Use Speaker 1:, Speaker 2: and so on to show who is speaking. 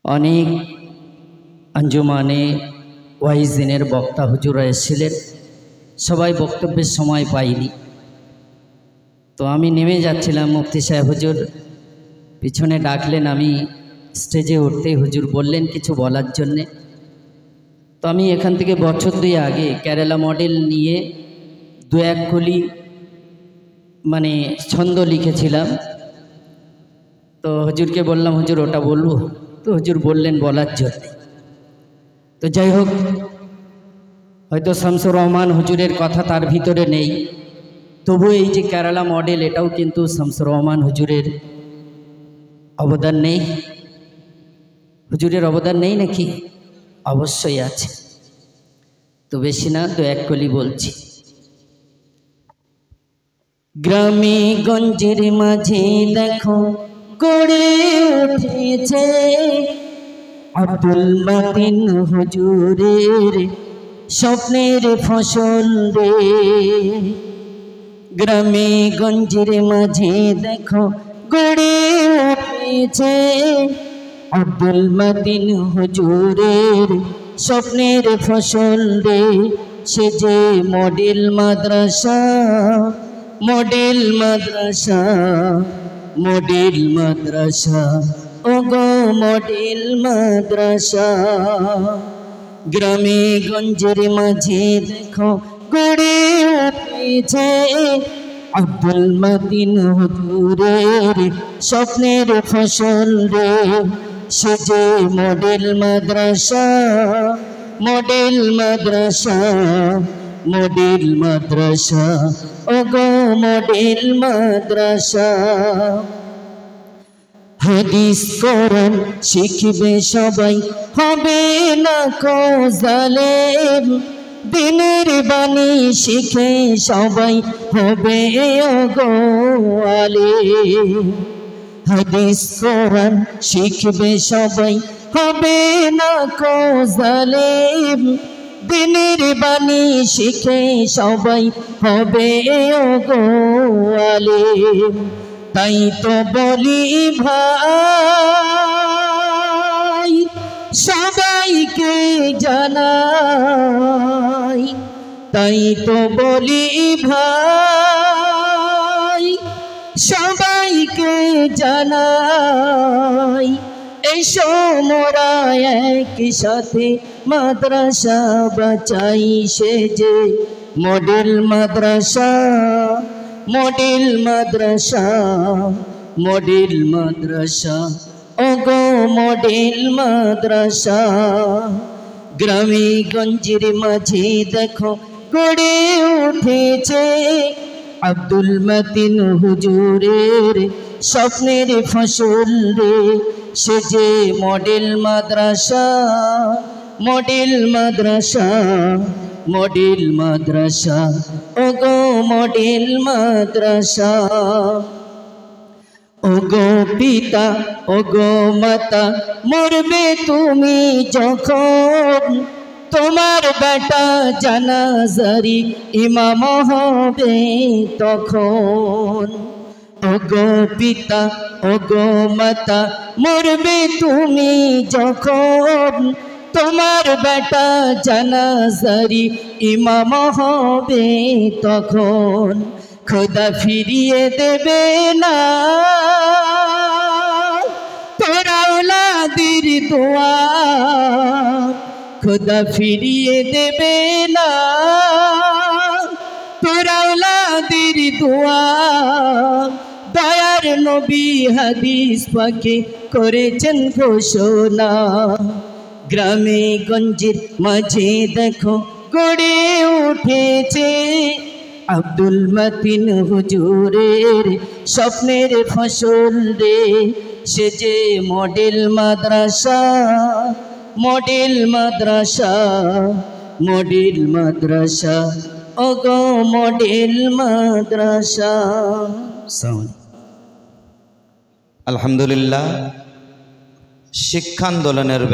Speaker 1: অনেক আঞ্জুমানে ওয়াইজিনের বক্তা হুজুরা এসেছিলেন, সবাই বক্তব্যের সময় পাইনি। তো আমি নেমে যাচ্ছিলাম, মুফতি সাহেব হুজুর পিছনে ডাকলেন, আমি স্টেজে উঠতেই হুজুর বললেন কিছু বলার জন্যে। তো আমি এখান থেকে বছর 2 আগে কেরালা মডেল নিয়ে 2-1 কলি ছন্দ লিখেছিলাম। তো হুজুরকে বললাম, হুজুর ওটা বলবো? তো হুজুর বললেন বলার জন্যে। তো যাই হোক, হয়তো শামসুর রহমান হুজুরের কথা তার ভিতরে নেই, তবু এই যে কেরালা মডেল, এটাও কিন্তু শামসুর রহমান হুজুরের অবদান নেই। হুজুরের অবদান নেই নাকি? অবশ্যই আছে। তো বেশি না, 2-1 কলি বলছি। গ্রামে গঞ্জের মাঝে দেখো গড়ে উঠেছে আব্দুল মতিন হুজুরের স্বপ্নের ফসল রে। গ্রামে গঞ্জের মাঝে দেখো গড়ে উঠেছে আব্দুল মতিন হুজুরের স্বপ্নের ফসল রে। সে যে মডেল মাদ্রাসা, মডেল মাদ্রাসা, মডেল মাদ্রাসা, ওগো মডেল মাদ্রাসা। গ্রামে গঞ্জের মাঝে দেখো গড়ে উঠেছে আব্দুল মতিন হুজুরের স্বপ্নের ফসল রে। সে যে মডেল মাদ্রাসা, মডেল মাদ্রাসা, মডেল মাদ্রাসা, ওগো মডেল মাদ্রাসা। হাদিস কোরআন শিখবে সবাই, হবে না কো জালেম। দিনের বাণী শিখে সবাই হবে ওগো আলেম। হাদিস কোরআন শিখবে সবাই, হবে না কো জালেম। দিনের বাণী শিখে সবাই হবে ওগো আলেম। তাই তো বলি ভাই সবাইকে জানাই, তাই তো বলি ভাই সবাইকে জানাই। এসো মোরা একসাথে মাদ্রাসা বাঁচাই। সে যে মডেল মাদ্রাসা, মডেল মাদ্রাসা, মডেল মাদ্রাসা, ওগো মডেল মাদ্রাসা। গ্রামে গঞ্জের মাঝে দেখো গড়ে উঠেছে আব্দুল মতিন হুজুরের স্বপ্নের ফসল রে। সে যে মডেল মাদ্রাসা, মডেল মাদ্রাসা, মডেল মাদ্রাসা, ওগো মডেল মাদ্রাসা। ওগো পিতা, ওগো মাতা, মরবে তুমি যখন, তোমার বেটা জানাজারি ইমাম হবে তখন। ওগো পিতা, ওগো মাতা, মরবে তুমি যখন, তোমার বেটা জানাজারি ইমাম হবে তখন। খোদা ফিরিয়ে দেবে না তোর আওলাদের দোয়া, খোদা ফিরিয়ে দেবে না তোর আওলাদের দোয়া। দয়ার নবী হাদিস পাকে করেছেন ঘোষণা। গ্রামে গঞ্জের মাঝে দেখো গড়ে উঠেছে আব্দুল মতিন হুজুরের স্বপ্নের ফসল রে। সে যে মডেল মাদ্রাসা, মডেল মাদ্রাসা, মডেল মাদ্রাসা, ওগো মডেল মাদ্রাসা।
Speaker 2: আলহামদুলিল্লাহ, শিক্ষা আন্দোলনের